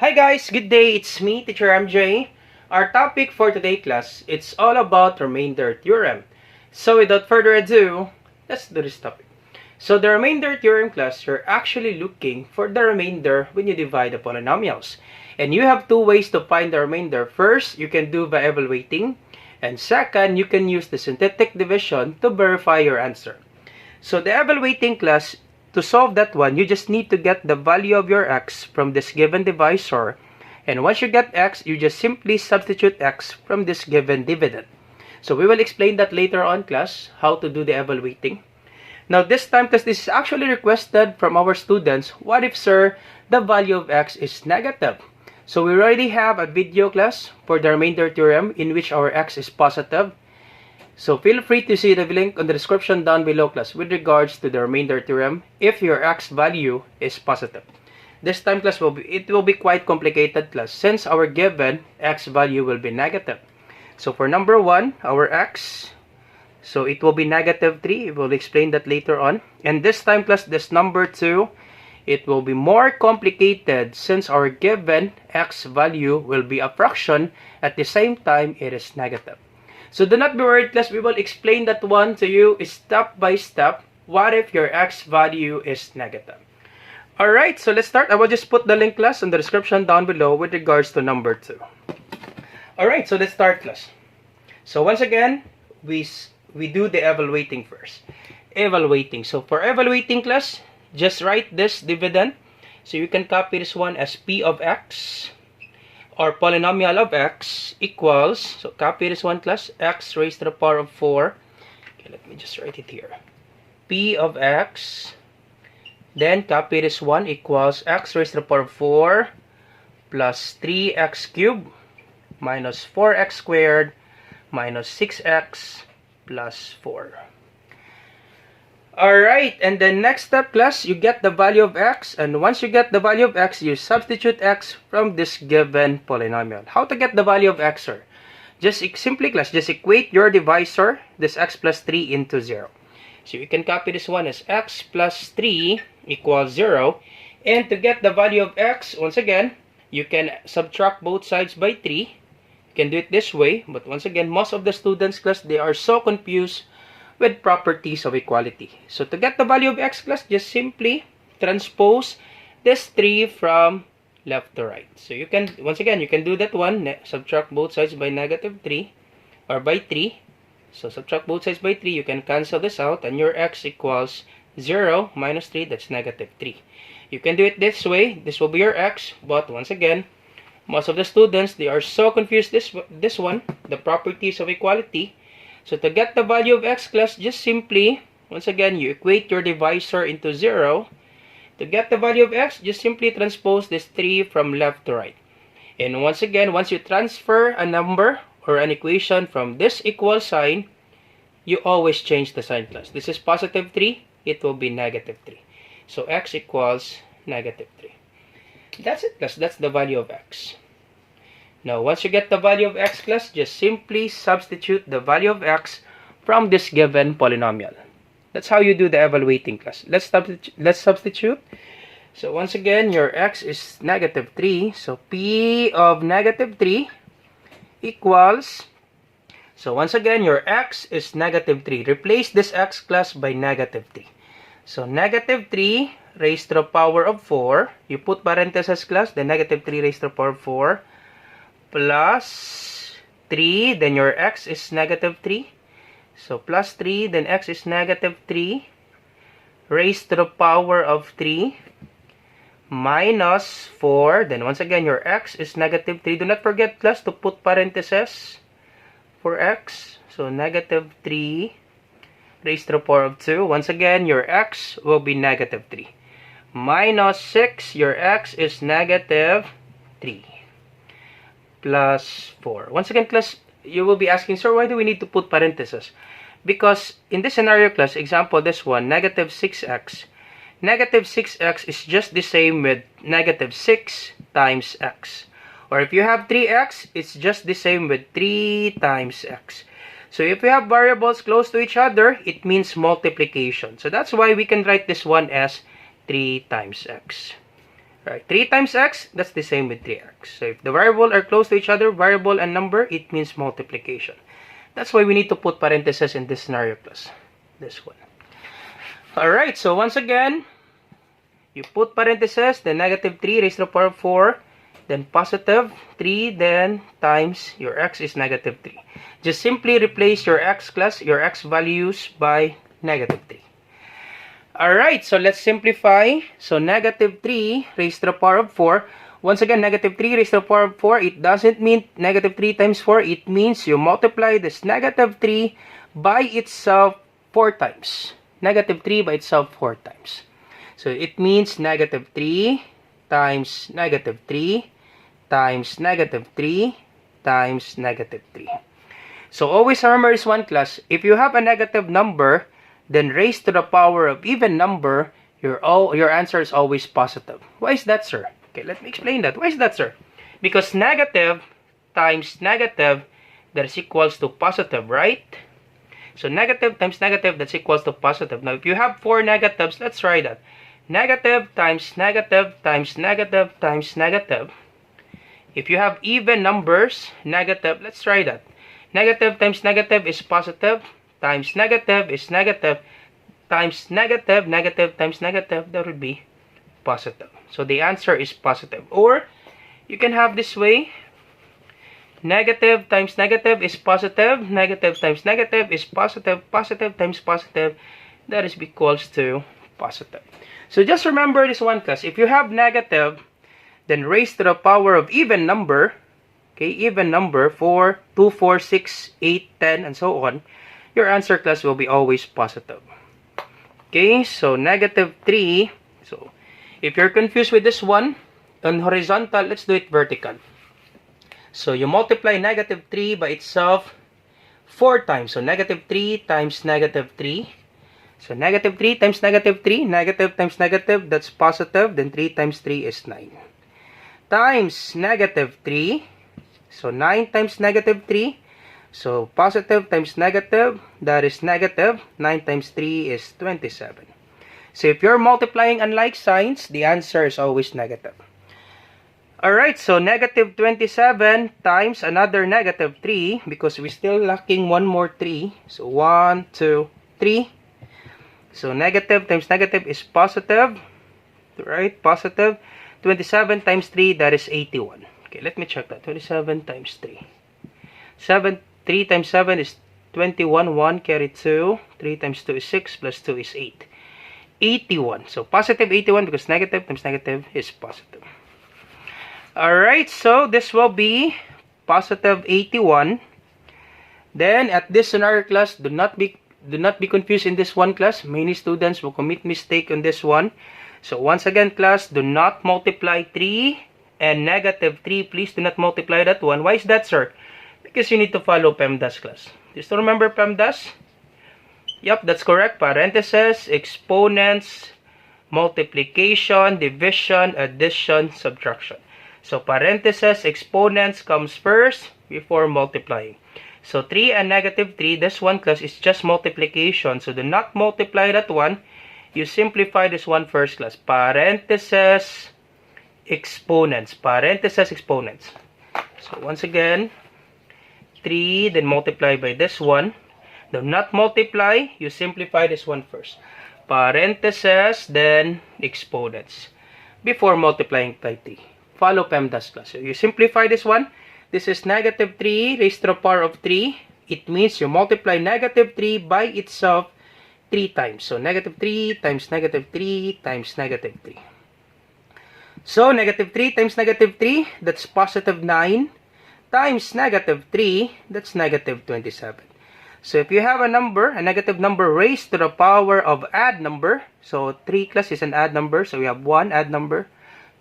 Hi guys, good day. It's me, Teacher MJ. Our topic for today class, it's all about remainder theorem. So without further ado, let's do this topic. So the remainder theorem class, you're actually looking for the remainder when you divide the polynomials. And you have two ways to find the remainder. First, you can do by evaluating. And second, you can use the synthetic division to verify your answer. So the evaluating class, to solve that one, you just need to get the value of your x from this given divisor. And once you get x, you just simply substitute x from this given dividend. So we will explain that later on class, how to do the evaluating. Now this time, because this is actually requested from our students, what if sir, the value of x is negative? So we already have a video class for the remainder theorem in which our x is positive. So feel free to see the link on the description down below class with regards to the remainder theorem if your x value is positive. This time class it will be quite complicated class since our given x value will be negative. So for number 1, our x, so it will be negative 3. We'll explain that later on. And this time class, this number 2, it will be more complicated since our given x value will be a fraction, at the same time it is negative. So do not be worried class, we will explain that one to you step by step. What if your x value is negative? Alright, so let's start. I will just put the link class in the description down below with regards to number 2. Alright, so let's start class. So once again, we do the evaluating first. Evaluating. So for evaluating class, just write this dividend. So you can copy this one as p of x or polynomial of x equals, so copy this one class, x raised to the power of 4. Okay, let me just write it here. P of x, then copy this one equals x raised to the power of 4 plus 3x cubed minus 4x squared minus 6x plus 4. Alright, and then next step class, you get the value of x, and once you get the value of x, you substitute x from this given polynomial. How to get the value of x, sir? Just simply class, just equate your divisor, this x plus 3 into 0. So you can copy this one as x plus 3 equals 0. And to get the value of x, once again, you can subtract both sides by 3. You can do it this way, but once again, most of the students class, they are so confused with properties of equality. So to get the value of x class, just simply transpose this 3 from left to right. So you can, once again, you can do that one, subtract both sides by negative 3 or by 3. So subtract both sides by 3, you can cancel this out, and your x equals 0 minus 3, that's negative 3. You can do it this way, this will be your x, but once again, most of the students, they are so confused this one, the properties of equality. So to get the value of x class, just simply, once again, you equate your divisor into 0. To get the value of x, just simply transpose this 3 from left to right. And once again, once you transfer a number or an equation from this equal sign, you always change the sign class. This is positive 3, it will be negative 3. So x equals negative 3. That's it class, that's the value of x. Now, once you get the value of x class, just simply substitute the value of x from this given polynomial. That's how you do the evaluating class. Let's substitute. So once again, your x is negative 3. So p of negative 3 equals, so once again, your x is negative 3. Replace this x class by negative 3. So negative 3 raised to the power of 4. You put parentheses class, the negative 3 raised to the power of 4. Plus 3, then your x is negative 3. So plus 3, then x is negative 3 raised to the power of 3 minus 4. Then once again, your x is negative 3. Do not forget class to put parentheses for x. So negative 3 raised to the power of 2. Once again, your x will be negative 3. Minus 6, your x is negative 3. Plus 4. Once again, class, you will be asking, sir, why do we need to put parentheses? Because in this scenario, class, example, this one, negative 6x. Negative 6x is just the same with negative 6 times x. Or if you have 3x, it's just the same with 3 times x. So if we have variables close to each other, it means multiplication. So that's why we can write this one as 3 times x. Right, 3 times x, that's the same with 3x. So if the variable are close to each other, variable and number, it means multiplication. That's why we need to put parentheses in this scenario plus this one. Alright, so once again, you put parentheses, then negative 3 raised to the power of 4, then positive 3, then times your x is negative 3. Just simply replace your x values by negative 3. Alright, so let's simplify. So negative 3 raised to the power of 4. Once again, negative 3 raised to the power of 4, it doesn't mean negative 3 times 4. It means you multiply this negative 3 by itself 4 times. Negative 3 by itself 4 times. So it means negative 3 times negative 3 times negative 3 times negative 3. So always remember this one, class. If you have a negative number, then raised to the power of even number, your answer is always positive. Why is that, sir? Okay, let me explain that. Why is that, sir? Because negative times negative, that is equals to positive, right? So negative times negative, that's equals to positive. Now, if you have 4 negatives, let's try that. Negative times negative times negative times negative. If you have even numbers, negative, let's try that. Negative times negative is positive, times negative is negative, times negative, negative times negative, that would be positive. So the answer is positive. Or, you can have this way. Negative times negative is positive, negative times negative is positive, positive times positive, that is equals to positive. So just remember this one, class. If you have negative, then raised to the power of even number, okay, even number, 4, 2, 4, 6, 8, 10, and so on, your answer, class, will be always positive. Okay, so negative 3. So if you're confused with this one, on horizontal, let's do it vertical. So you multiply negative 3 by itself 4 times. So negative 3 times negative 3. So negative 3 times negative 3, negative times negative, that's positive. Then 3 times 3 is 9. Times negative 3. So 9 times negative 3. So positive times negative, that is negative. 9 times 3 is 27. So if you're multiplying unlike signs, the answer is always negative. Alright, so negative 27 times another negative 3, because we're still lacking one more 3. So 1, 2, 3. So negative times negative is positive. Right, positive. 27 times 3, that is 81. Okay, let me check that. 27 times 3. 3 times 7 is 21. 1 carry 2. 3 times 2 is 6. Plus 2 is 8. 81. So positive 81 because negative times negative is positive. Alright, so this will be positive 81. Then at this scenario, class, do not be confused in this one, class. Many students will commit mistake on this one. So once again, class, do not multiply 3 and negative 3. Please do not multiply that one. Why is that, sir? Because you need to follow PEMDAS, class. Do you still remember PEMDAS? Yep, that's correct. Parentheses, exponents, multiplication, division, addition, subtraction. So parentheses, exponents comes first before multiplying. So 3 and negative 3, this one, class, is just multiplication. So do not multiply that one. You simplify this one first, class. Parentheses, exponents. Parentheses, exponents. So once again, 3, then multiply by this one. Do not multiply. You simplify this one first. Parentheses, then exponents. Before multiplying by 3. Follow PEMDAS, class. So you simplify this one. This is negative 3 raised to the power of 3. It means you multiply negative 3 by itself 3 times. So negative 3 times negative 3 times negative 3. So negative 3 times negative 3, that's positive 9. Times negative 3, that's negative 27. So if you have a number, a negative number raised to the power of add number. So 3, class, is an add number. So we have 1 add number,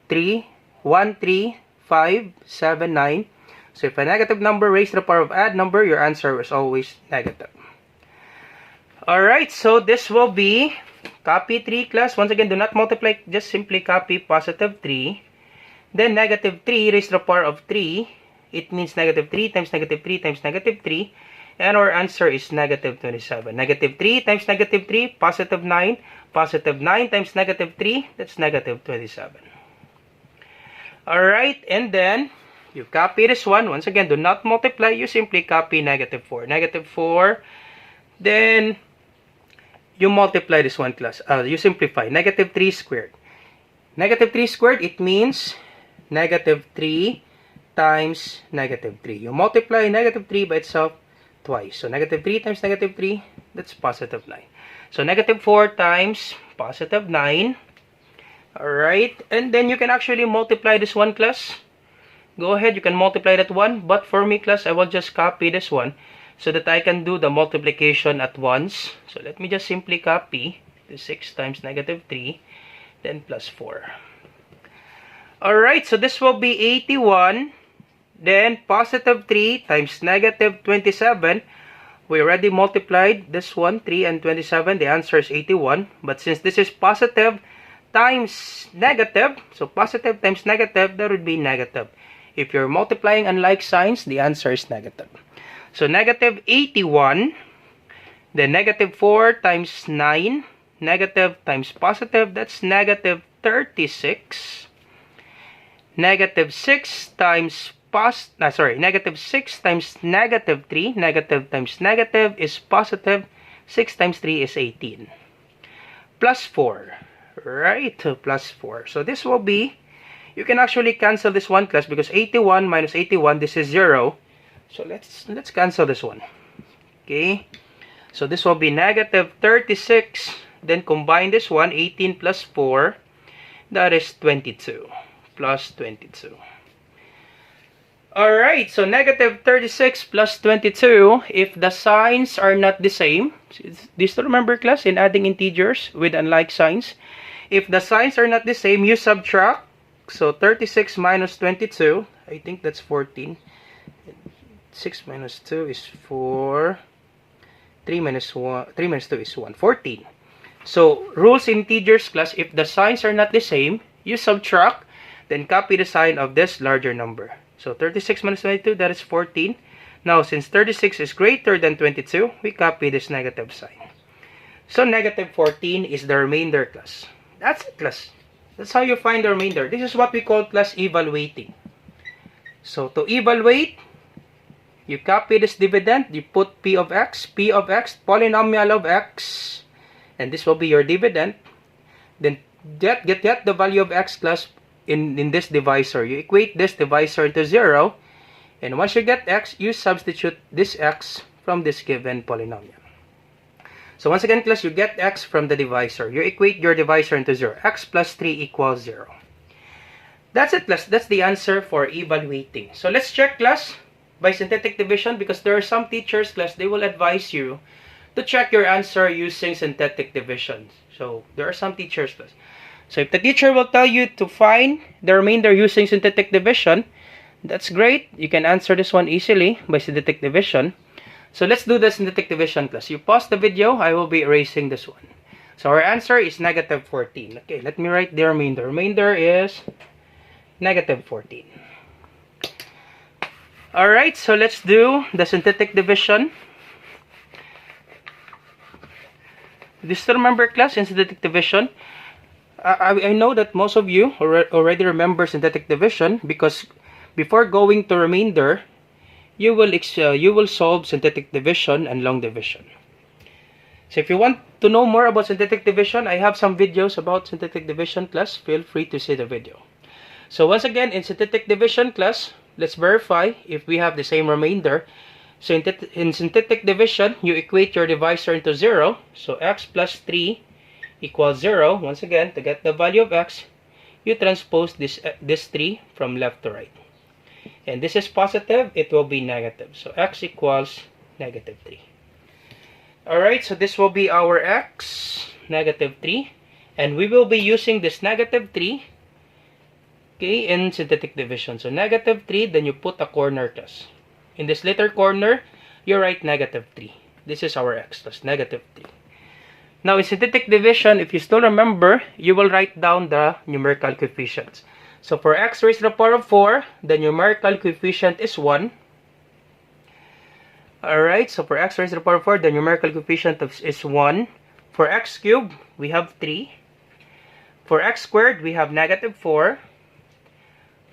3, 1, 3, 5, 7, 9. So if a negative number raised to the power of add number, your answer is always negative. Alright, so this will be copy 3, class. Once again, do not multiply, just simply copy positive 3. Then negative 3 raised to the power of 3. It means negative 3 times negative 3 times negative 3. And our answer is negative 27. Negative 3 times negative 3, positive 9. Positive 9 times negative 3, that's negative 27. Alright, and then you copy this one. Once again, do not multiply. You simply copy negative 4. Negative 4. Then you multiply this one class. You simplify. Negative 3 squared. Negative 3 squared, it means negative 3 times negative 3. You multiply negative 3 by itself twice. So negative 3 times negative 3, that's positive 9. So negative 4 times positive 9. Alright, and then you can actually multiply this one class. Go ahead, you can multiply that one. But for me class, I will just copy this one so that I can do the multiplication at once. So let me just simply copy the 6 times negative 3, then plus 4. Alright, so this will be 81. Then positive 3 times negative 27. We already multiplied this one, 3 and 27. The answer is 81. But since this is positive times negative, so positive times negative, that would be negative. If you're multiplying unlike signs, the answer is negative. So negative 81, then negative 4 times 9, negative times positive, that's negative 36. Negative 6 times negative 6 times negative 3, negative times negative is positive, 6 times 3 is 18. Plus 4, right, plus 4. So this will be, you can actually cancel this one class because 81 minus 81, this is 0. So let's cancel this one. Okay, so this will be negative 36, then combine this one, 18 plus 4, that is 22, plus 22. Alright, so negative 36 plus 22, if the signs are not the same, do you still remember class in adding integers with unlike signs? If the signs are not the same, you subtract. So 36 minus 22, I think that's 14. 6 minus 2 is 4. 3 minus 2 is 1. 14. So rules in integers class, if the signs are not the same, you subtract, then copy the sign of this larger number. So 36 minus 22, that is 14. Now, since 36 is greater than 22, we copy this negative sign. So negative 14 is the remainder class. That's it class. That's how you find the remainder. This is what we call class evaluating. So to evaluate, you copy this dividend, you put P of x, polynomial of x, and this will be your dividend. Then get the value of x class in this divisor. You equate this divisor into 0, and once you get x, you substitute this x from this given polynomial. So once again class, you get x from the divisor. You equate your divisor into 0. X plus 3 equals 0. That's it class. That's the answer for evaluating. So let's check class by synthetic division, because there are some teachers class, they will advise you to check your answer using synthetic division. So there are some teachers class. So if the teacher will tell you to find the remainder using synthetic division, that's great. You can answer this one easily by synthetic division. So let's do the synthetic division class. You pause the video, I will be erasing this one. So our answer is negative 14. Okay, let me write the remainder. Remainder is negative 14. Alright, so let's do the synthetic division. Do you still remember class in synthetic division? I know that most of you already remember synthetic division, because before going to remainder, you will solve synthetic division and long division. So if you want to know more about synthetic division, I have some videos about synthetic division class. Feel free to see the video. So once again, in synthetic division class, let's verify if we have the same remainder. So in synthetic division, you equate your divisor into 0. So x plus 3 equals 0. Once again, to get the value of x, you transpose this 3 from left to right. And this is positive, it will be negative. So x equals negative 3. Alright, so this will be our x, negative 3. And we will be using this negative 3, okay, in synthetic division. So negative 3, then you put a corner class. In this little corner, you write negative 3. This is our x, plus negative 3. Now, in synthetic division, if you still remember, you will write down the numerical coefficients. So, for x raised to the power of 4, the numerical coefficient is 1. Alright, so for x raised to the power of 4, the numerical coefficient is 1. For x cubed, we have 3. For x squared, we have negative 4.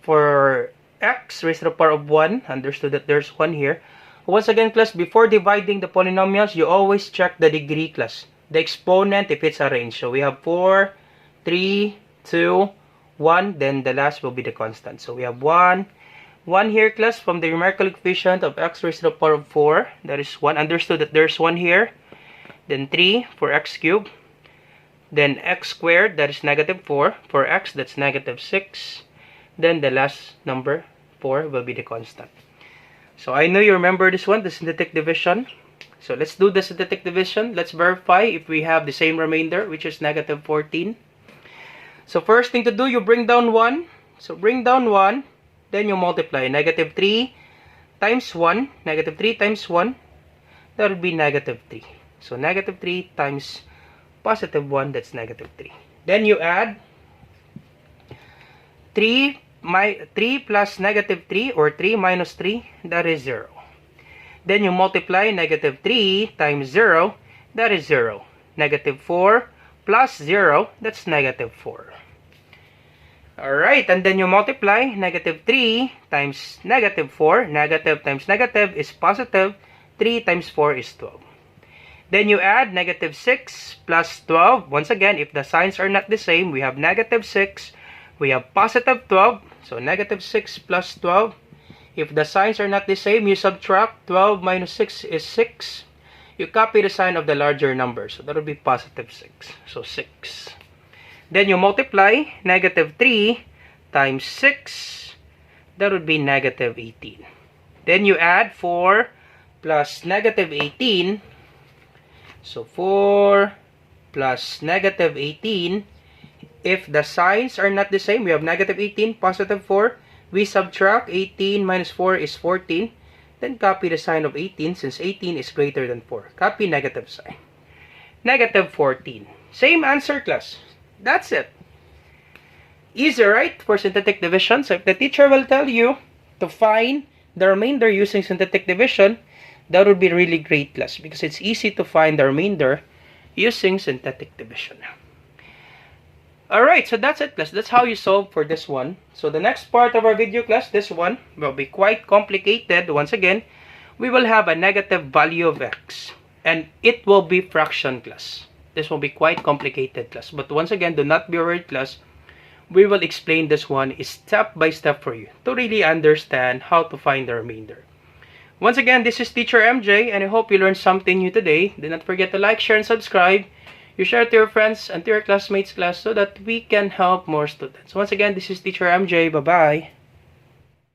for x raised to the power of 1, understood that there's 1 here. Once again, class, before dividing the polynomials, you always check the degree, class. The exponent, if it's a range. So we have 4, 3, 2, 1, then the last will be the constant. So we have 1 here, class, from the numerical coefficient of x raised to the power of 4. That is 1. Understood that there's 1 here. Then 3 for x cubed. Then x squared, that is negative 4. For x, that's negative 6. Then the last number, 4, will be the constant. So I know you remember this one, the synthetic division. So let's do the synthetic division. Let's verify if we have the same remainder, which is negative 14. So first thing to do, you bring down 1. So bring down 1. Then you multiply. Negative 3 times 1. Negative 3 times 1. That would be negative 3. So negative 3 times positive 1, that's negative 3. Then you add 3 plus negative 3, or 3 minus 3, that is 0. Then you multiply negative 3 times 0, that is 0. Negative 4 plus 0, that's negative 4. Alright, and then you multiply negative 3 times negative 4. Negative times negative is positive. 3 times 4 is 12. Then you add negative 6 plus 12. Once again, if the signs are not the same, we have negative 6, we have positive 12. So negative 6 plus 12. If the signs are not the same, you subtract. 12 minus 6 is 6. You copy the sign of the larger number. So that will be positive 6. So 6. Then you multiply negative 3 times 6. That would be negative 18. Then you add 4 plus negative 18. So 4 plus negative 18. If the signs are not the same, we have negative 18, positive 4. We subtract. 18 minus 4 is 14. Then copy the sign of 18 since 18 is greater than 4. Copy negative sign. Negative 14. Same answer, class. That's it. Easy, right? For synthetic division. So if the teacher will tell you to find the remainder using synthetic division, that would be really great, class, because it's easy to find the remainder using synthetic division. Alright, so that's it, class. That's how you solve for this one. So the next part of our video, class, this one will be quite complicated. Once again, we will have a negative value of x, and it will be fraction, class. This will be quite complicated, class. But once again, do not be worried, class. We will explain this one step by step for you to really understand how to find the remainder. Once again, this is Teacher MJ, and I hope you learned something new today. Do not forget to like, share, and subscribe. You share to your friends and to your classmates, class, so that we can help more students. Once again, this is Teacher MJ. Bye-bye.